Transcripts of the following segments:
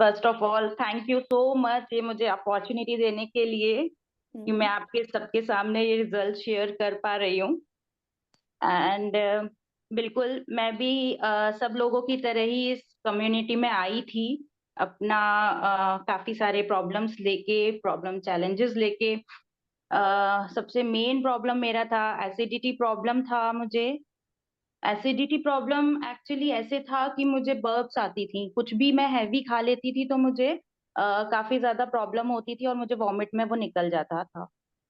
First of all thank you so much ये मुझे opportunity देने के लिए कि मैं हम्म। आपके सबके सामने ये रिजल्ट शेयर कर पा रही हूँ। एंड बिल्कुल मैं भी सब लोगों की तरह ही इस कम्युनिटी में आई थी, अपना काफी सारे प्रॉब्लम चैलेंजेस लेके। सबसे मेन प्रॉब्लम मेरा था, एसिडिटी प्रॉब्लम था मुझे। एसिडिटी प्रॉब्लम एक्चुअली ऐसे था कि मुझे बर्प्स आती थी, कुछ भी मैं हैवी खा लेती थी तो मुझे काफी ज्यादा प्रॉब्लम होती थी और मुझे वॉमिट में वो निकल जाता था,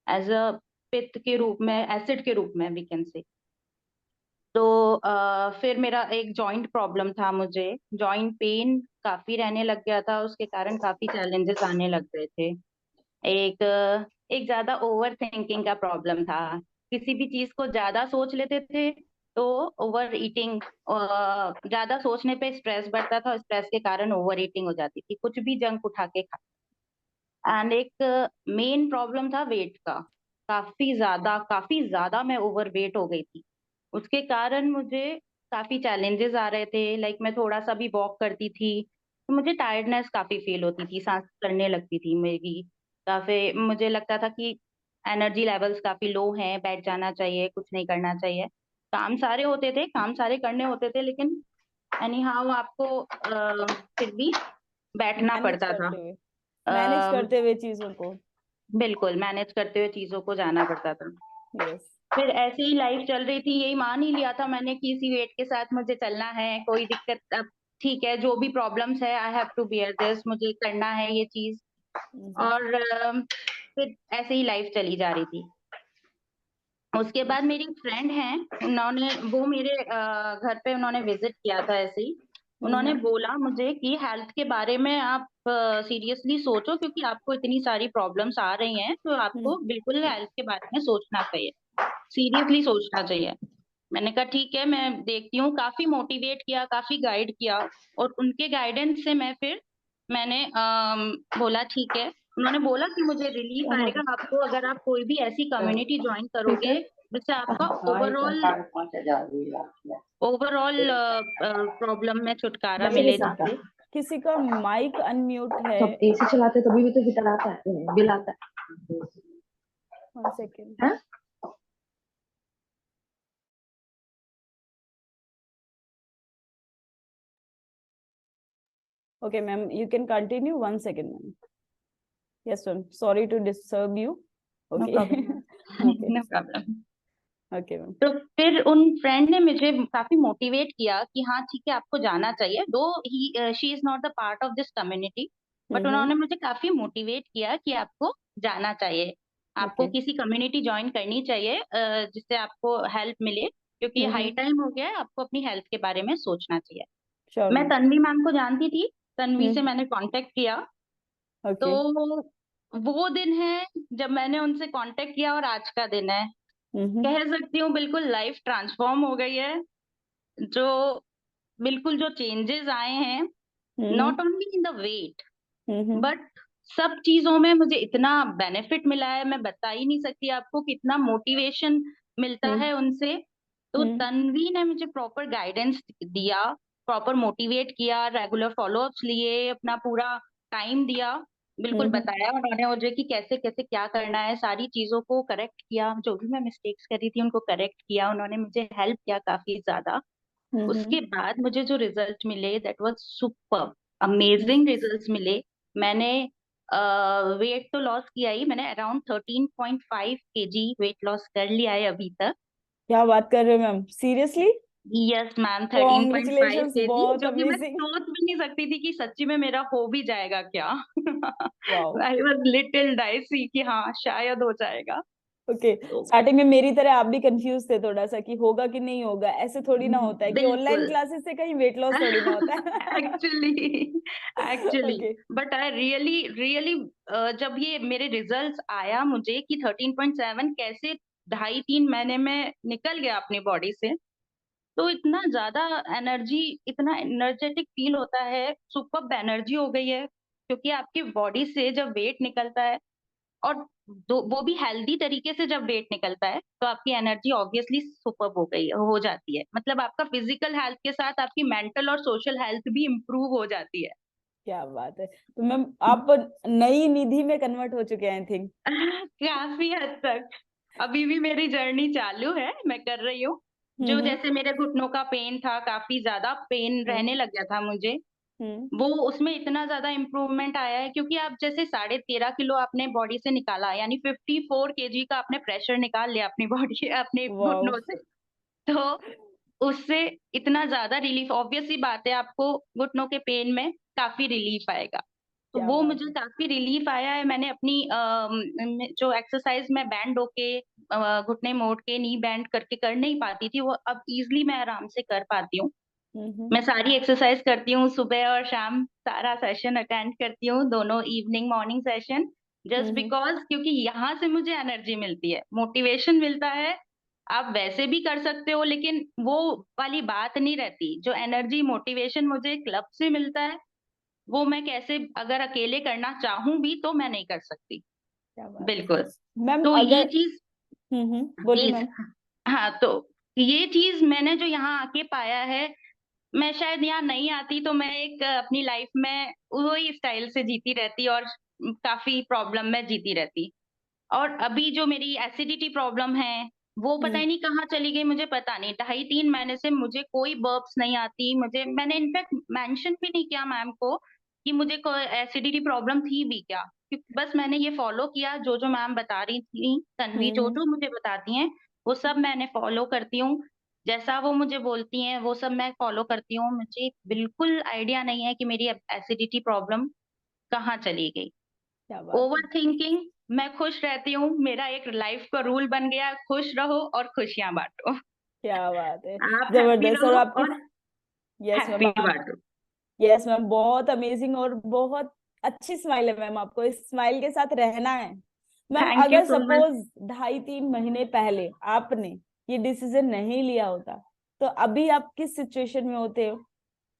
एज अ पित्त के रूप में, एसिड के रूप में वी कैन से। तो फिर मेरा एक जॉइंट प्रॉब्लम था, मुझे जॉइंट पेन काफी रहने लग गया था, उसके कारण काफी चैलेंजेस आने लग गए थे। एक ज्यादा ओवर थिंकिंग का प्रॉब्लम था, किसी भी चीज को ज्यादा सोच लेते थे तो ओवर ईटिंग, ज्यादा सोचने पे स्ट्रेस बढ़ता था, स्ट्रेस के कारण ओवर ईटिंग हो जाती थी, कुछ भी जंक उठा के खा। एंड एक मेन प्रॉब्लम था वेट का, काफी ज्यादा मैं ओवर वेट हो गई थी। उसके कारण मुझे काफी चैलेंजेस आ रहे थे, लाइक मैं थोड़ा सा भी वॉक करती थी तो मुझे टायर्डनेस काफी फील होती थी, सांस करने लगती थी मेरी। काफी मुझे लगता था कि एनर्जी लेवल्स काफी लो हैं, बैठ जाना चाहिए, कुछ नहीं करना चाहिए। काम सारे होते थे, काम सारे करने होते थे, लेकिन एनी हाउ आपको फिर भी बैठना मैनेज पड़ता था। करते हुए मैनेज अ, करते हुए चीजों को। बिल्कुल मैनेज करते हुए चीजों को जाना पड़ता था। यस। फिर ऐसे ही लाइफ चल रही थी, यही मान ही लिया था मैंने कि इसी वेट के साथ मुझे चलना है, कोई दिक्कत अब ठीक है, जो भी प्रॉब्लम्स है I have to bear this, मुझे करना है ये चीज। और फिर ऐसे ही लाइफ चली जा रही थी। उसके बाद मेरी फ्रेंड हैं, उन्होंने वो मेरे घर पे उन्होंने विजिट किया था ऐसे ही। उन्होंने बोला मुझे कि हेल्थ के बारे में आप सीरियसली सोचो, क्योंकि आपको इतनी सारी प्रॉब्लम्स आ रही हैं तो आपको बिल्कुल हेल्थ के बारे में सोचना चाहिए, सीरियसली सोचना चाहिए। मैंने कहा ठीक है, मैं देखती हूँ। काफी मोटिवेट किया, काफी गाइड किया, और उनके गाइडेंस से मैंने बोला ठीक है। उन्होंने बोला कि मुझे रिलीफ आएगा आपको अगर आप कोई भी ऐसी कम्युनिटी ज्वाइन करोगे जिससे आपका ओवरऑल ओवरऑल प्रॉब्लम में छुटकारा मिले जिससे। किसी का माइक अनम्यूट है। जब एसी चलाते तभी भी तो हीटर आता है, बिल आता है। 1 सेकेंड। हाँ? Okay, ma'am, you can continue. 1 second, ma'am. Yes, ma'am. Sorry to disturb you. No Okay. Problem. Okay. No problem. Okay, ma'am. तो फिर उन फ्रेंड ने मुझे काफी मोटिवेट किया कि हाँ ठीक है, आपको जाना चाहिए, दो ही she is not the part of this community, but Mm-hmm. उन्होंने मुझे काफी मोटिवेट किया कि आपको जाना चाहिए, आपको Okay. किसी कम्युनिटी ज्वाइन करनी चाहिए जिससे आपको हेल्प मिले, क्योंकि हाई Mm-hmm. टाइम हो गया है, आपको अपनी हेल्थ के बारे में सोचना चाहिए। Sure, मैं ma'am. तन्वी मैम को जानती थी, तन्वी से Mm. मैंने कांटेक्ट किया। Okay. तो वो दिन है जब मैंने उनसे कांटेक्ट किया और आज का दिन है, Mm-hmm. कह सकती हूँ बिल्कुल लाइफ ट्रांसफॉर्म हो गई है। जो बिल्कुल जो चेंजेस आए हैं, Mm-hmm. Not only in the weight, Mm-hmm. But सब चीजों में मुझे इतना बेनिफिट मिला है, मैं बता ही नहीं सकती आपको, कितना मोटिवेशन मिलता Mm-hmm. है उनसे। तो Mm-hmm. तन्वी ने मुझे प्रॉपर गाइडेंस दिया, प्रॉपर मोटिवेट किया, रेगुलर फॉलोअप्स लिए, अपना पूरा टाइम दिया, बिल्कुल Mm-hmm. बताया उन्होंने मुझे कि कैसे कैसे क्या करना है, सारी चीजों को करेक्ट किया, जो भी मैं मिस्टेक्स कर रही थी उनको करेक्ट किया, उन्होंने मुझे हेल्प किया काफी ज्यादा। Mm-hmm. उसके बाद मुझे जो रिजल्ट मिले that was super amazing results मिले। मैंने वेट तो लॉस किया ही, मैंने अराउंड 13.5 kg वेट लॉस कर लिया है अभी तक। क्या बात कर रहे हो ma'am, seriously? Yes ma'am, 13.5 congratulations, KG, बहुत जो कि मैं अमेजिंग। सोच भी नहीं सकती थी कि सच्ची में मेरा हो भी जाएगा क्या। Wow. I was little dicey कि हाँ शायद हो जाएगा। ओके। तो स्टार्टिंग में मेरी तरह आप भी कंफ्यूज थे थोड़ा सा कि होगा कि नहीं होगा, ऐसे थोड़ी ना होता है कि ऑनलाइन बिल्कुल। क्लासेस से कहीं वेट लॉस थोड़ी ना होता है। Actually actually okay. But I really really जब ये मेरे रिजल्ट्स आया मुझे कि 13.7 कैसे 2.5-3 महीने में निकल गया अपनी बॉडी से, तो इतना ज्यादा एनर्जी, इतना एनर्जेटिक फील होता है, सुपर्ब एनर्जी हो गई है, क्योंकि आपकी बॉडी से जब वेट निकलता है, और वो भी हेल्दी तरीके से जब वेट निकलता है, तो आपकी एनर्जी ऑब्वियसली सुपर हो गई हो जाती है, मतलब आपका फिजिकल हेल्थ के साथ आपकी मेंटल और सोशल हेल्थ भी इम्प्रूव हो जाती है। क्या बात है। तो मैम आप नई निधि में कन्वर्ट हो चुके हैं आई थिंक। काफी हद तक। अभी भी मेरी जर्नी चालू है, मैं कर रही हूँ। जो हम्म जैसे मेरे घुटनों का पेन था, काफी ज्यादा पेन हम्म रहने लग गया था मुझे, हम्म। वो उसमें इतना ज़्यादा इम्प्रूवमेंट आया है, क्योंकि आप जैसे 13.5 किलो आपने बॉडी से निकाला, यानी 54 केजी का आपने प्रेशर निकाल लिया अपनी बॉडी अपने वाओ। घुटनों से। तो उससे इतना ज़्यादा रिलीफ, ऑब्वियस सी बात है, आपको घुटनों के पेन में काफ़ी रिलीफ आएगा। तो क्या वो बात मुझे है। काफ़ी रिलीफ आया है। मैंने अपनी जो एक्सरसाइज़ मैं बैंड होके घुटने मोड़ के नी बेंड करके कर नहीं पाती थी, वो अब ईज़िली मैं आराम से कर पाती हूँ। हम्म। मैं सारी एक्सरसाइज करती हूँ, सुबह और शाम सारा सेशन अटेंड करती हूँ, दोनों evening morning session, just hmm. Because क्योंकि यहाँ से मुझे एनर्जी मिलती है, मोटिवेशन मिलता है। आप वैसे भी कर सकते हो, लेकिन वो वाली बात नहीं रहती। जो एनर्जी मोटिवेशन मुझे क्लब से मिलता है, वो मैं कैसे अगर अकेले करना चाहूँ भी तो मैं नहीं कर सकती। क्या बात है बिल्कुल। मैम। तो ये अगर चीज, बोलिए प्लीज। मैम। हाँ, तो ये चीज मैंने जो यहाँ आके पाया है, मैं शायद यहाँ नहीं आती तो मैं एक अपनी लाइफ में वही स्टाइल से जीती रहती और काफी प्रॉब्लम में जीती रहती। और अभी जो मेरी एसिडिटी प्रॉब्लम है, वो पता हम्म। ही नहीं कहाँ चली गई, मुझे पता नहीं। 2.5-3 महीने से मुझे कोई बर्प्स नहीं आती। मुझे, मैंने इनफैक्ट मेंशन भी नहीं किया मैम को कि मुझे कोई एसिडिटी प्रॉब्लम थी भी क्या, क्योंकि बस मैंने ये फॉलो किया जो जो मैम बता रही थी, तन्वी जो हम्म। जो मुझे बताती हैं, वो सब मैंने फॉलो करती हूँ। जैसा वो मुझे बोलती हैं वो सब मैं फॉलो करती हूँ। मुझे बिल्कुल आइडिया नहीं है कि मेरी एसिडिटी प्रॉब्लम कहाँ चली गई। क्या बात है। ओवर थिंकिंग, मैं खुश रहती हूँ, मेरा एक लाइफ का रूल बन गया, खुश रहो और खुशियां बांटो। क्या बात है। आप हैप्पी जबरदस्त। और रहो आपकी, और यस मैम हैप्पी आप, बांटो। यस मैम बहुत अमेजिंग और बहुत अच्छी स्माइल है मैम। आपको इस स्माइल के साथ रहना है मैम। थैंक यू अगर सो मच। सपोज 2.5-3 महीने पहले आपने ये डिसीजन नहीं लिया होता तो अभी आप किस सिचुएशन में होते हो?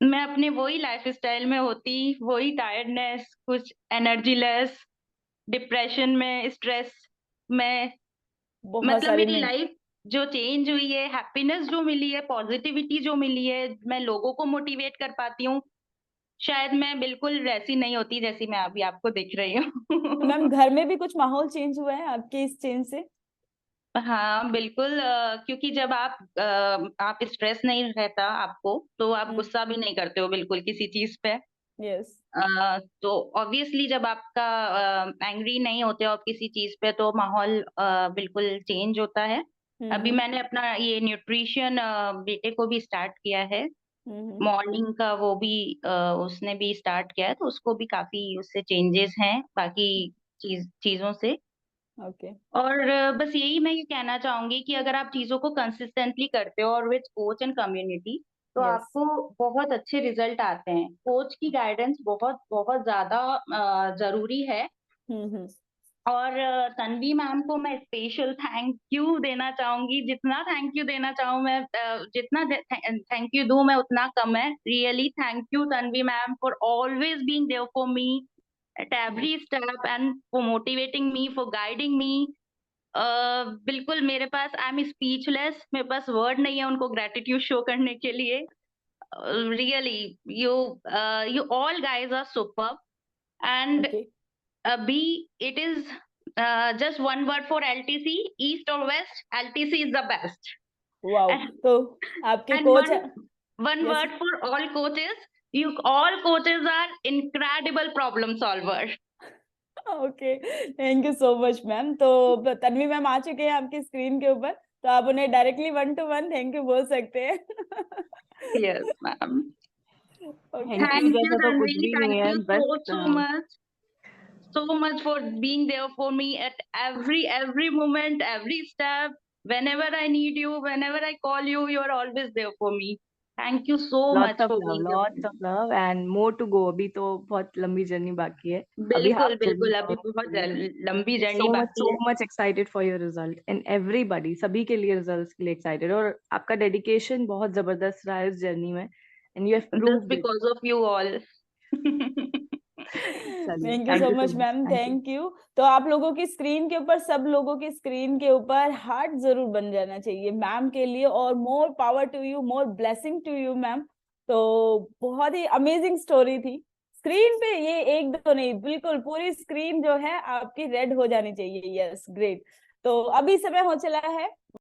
मैं अपने वही लाइफ स्टाइल में होती, वही टायर्डनेस, कुछ एनर्जी लेस, डिप्रेशन में, स्ट्रेस में। बहुत मतलब सारी मेरी में। लाइफ जो चेंज हुई है, हैप्पीनेस जो मिली है, पॉजिटिविटी जो मिली है, मैं लोगों को मोटिवेट कर पाती हूँ। शायद मैं बिल्कुल वैसी नहीं होती जैसी मैं अभी आपको दिख रही मैम हूँ। घर में भी कुछ माहौल चेंज हुआ है आपके इस चेंज से? हाँ, बिल्कुल। क्योंकि जब आप स्ट्रेस नहीं रहता आपको, तो आप गुस्सा भी नहीं करते हो बिल्कुल किसी चीज पे। यस। तो ऑब्वियसली जब आपका एंग्री नहीं होते हो आप किसी चीज पे, तो माहौल बिल्कुल चेंज होता है। अभी हम्म मैंने अपना ये न्यूट्रिशन बेटे को भी स्टार्ट किया है, हम्म। मॉर्निंग का वो भी उसने भी स्टार्ट किया है, तो उसको भी काफी उससे चेंजेस हैं बाकी चीजों से। ओके। और बस यही मैं ये कहना चाहूंगी कि अगर आप चीजों को कंसिस्टेंटली करते हो और विद कोच एंड कम्युनिटी, तो यस। आपको बहुत अच्छे रिजल्ट आते हैं। कोच की गाइडेंस बहुत बहुत ज्यादा जरूरी है। हम्म। और तन्वी मैम को मैं स्पेशल थैंक यू देना चाहूंगी। जितना थैंक यू देना चाहूँ मैं, जितना थैंक यू दूं मैं उतना कम है। Really thank you Tanvi ma'am for always being there for me at every step and for motivating me, for guiding me. बिल्कुल मेरे पास, आई एम स्पीचलेस, मेरे पास वर्ड नहीं है उनको ग्रेटिट्यूड शो करने के लिए। Really, you you all guys are super. And okay. अभी it is just one word for LTC, east और west, LTC is the best. Wow. तो आपके एंड कोच वन है? One yes. Word for all coaches, you all coaches are incredible problem solver. Okay, thank you so much ma'am. तो Tanvi ma'am आ चुके हैं आपकी screen के ऊपर, तो आप उन्हें डायरेक्टली 1-to-1 थैंक यू बोल सकते हैं। Yes, ma'am. Okay. Thank you Thank you, जैसा तो कुछ Tanvi. भी नहीं Thank है, you बस so much. So much for being there for me at every moment, every step. Whenever I need you, whenever I call you, you are always there for me. Thank you so much for being there for lots of me. Love and more to go. अभी तो बहुत लंबी journey बाकी है। अभी half बिल्कुल journey बिल्कुल, अभी बहुत कवर। लंबी जर्नी बाकी सो है। Much excited for your result and everybody, सभी के लिए रिजल्ट्स के लिए एक्साइटेड। और आपका डेडिकेशन बहुत जबरदस्त रहा है इस जर्नी में and you have Just proved it. because of you all. चलिए, thank you thank so you so much much. Ma'am, thank you. Thank you. तो आप लोगों की स्क्रीन के ऊपर, सब लोगों की स्क्रीन के ऊपर हार्ट जरूर बन जाना चाहिए मैम के लिए। और more power to you, more blessing to you ma'am. तो बहुत ही अमेजिंग स्टोरी थी, स्क्रीन पे ये एक दो नहीं, बिल्कुल पूरी स्क्रीन जो है आपकी रेड हो जानी चाहिए। Yes, great. तो अभी समय हो चला है